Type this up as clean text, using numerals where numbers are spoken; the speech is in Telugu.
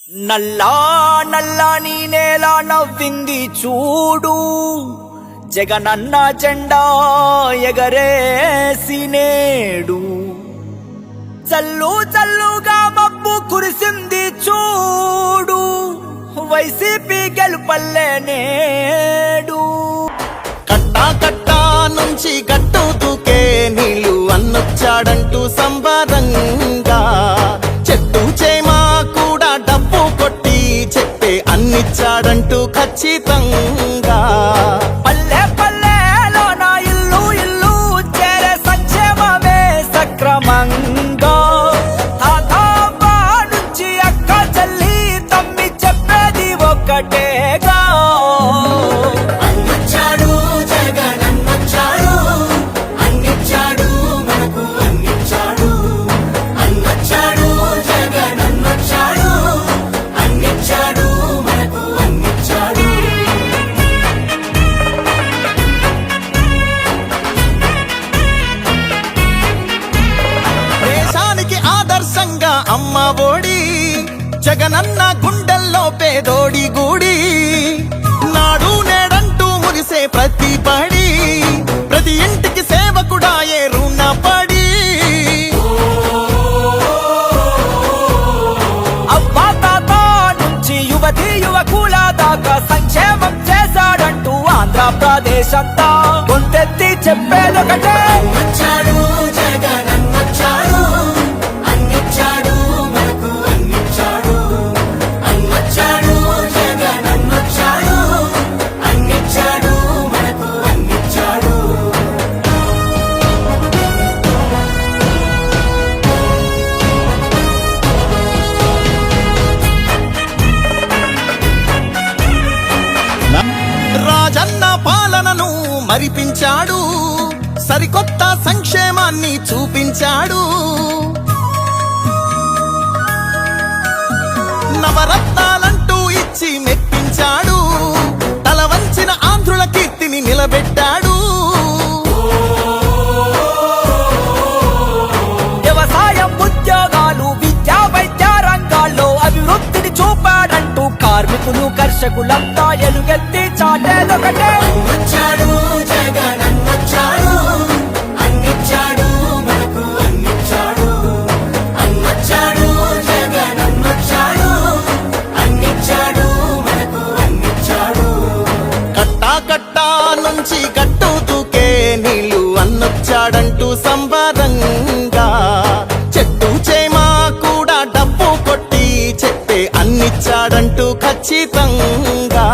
నల్లా నల్లని నేల నవ్వింది చూడు, జగనన్న జెండా ఎగరేసి నేడు. చల్లు చల్లుగా మబ్బు కురిసింది చూడు, వైసీపీ గెలుపల్లే నేడు. కట్టా కట్టా నుంచి గట్టు దూకే నీళ్ళు అన్నొచ్చాడంటూ సంబరంగా, చెట్టు చేమా కూడా డబ్బు కొట్టి చెప్పే అన్నిచ్చాడంటూ ఖచ్చితంగా. పల్లె పల్లెలో నా ఇల్లు ఇల్లు చేరే సంక్షేమమే సక్రమంగా. తాతాబా నుంచి అక్క చెల్లి తమ్మి చెప్పేది ఒక్కటేగా. అమ్మ ఓడి జగనన్న గుండెల్లో పేదోడి గూడి, నాడు నేడంటూ మురిసే ప్రతి పడి, ప్రతి ఇంటికి సేవకుడాయే రుణపడి. అబ్బా తాత నుంచి యువతి యువకుల దాకా సంక్షేమం చేశాడంటూ ఆంధ్రప్రదేశ్ అంతా గొంతెత్తి చెప్పేదొకటే. రాజన్న పాలనను మరిపించాడు, సరికొత్త సంక్షేమాన్ని చూపించాడు. నవరత్నాలంటూ ఇచ్చి మెప్పించాడు, తల వంచిన ఆంధ్రుల కీర్తిని నిలబెట్టాడు. వ్యవసాయం, ఉద్యోగాలు, విద్యా వైద్య రంగాల్లో అభివృద్ధిని చూపాడంటూ కార్మికులు కర్షకులంతా ఎలుగెత్తి చాటేదొకటే. కట్టా కట్టా నుంచి గట్టు దూకే నీళ్ళు అన్నొచ్చాడంటూ సంబరంగా, చెట్టు చేమా కూడా డబ్బు కొట్టి చెప్పే అన్నిచ్చాడంటూ ఖచ్చితంగా.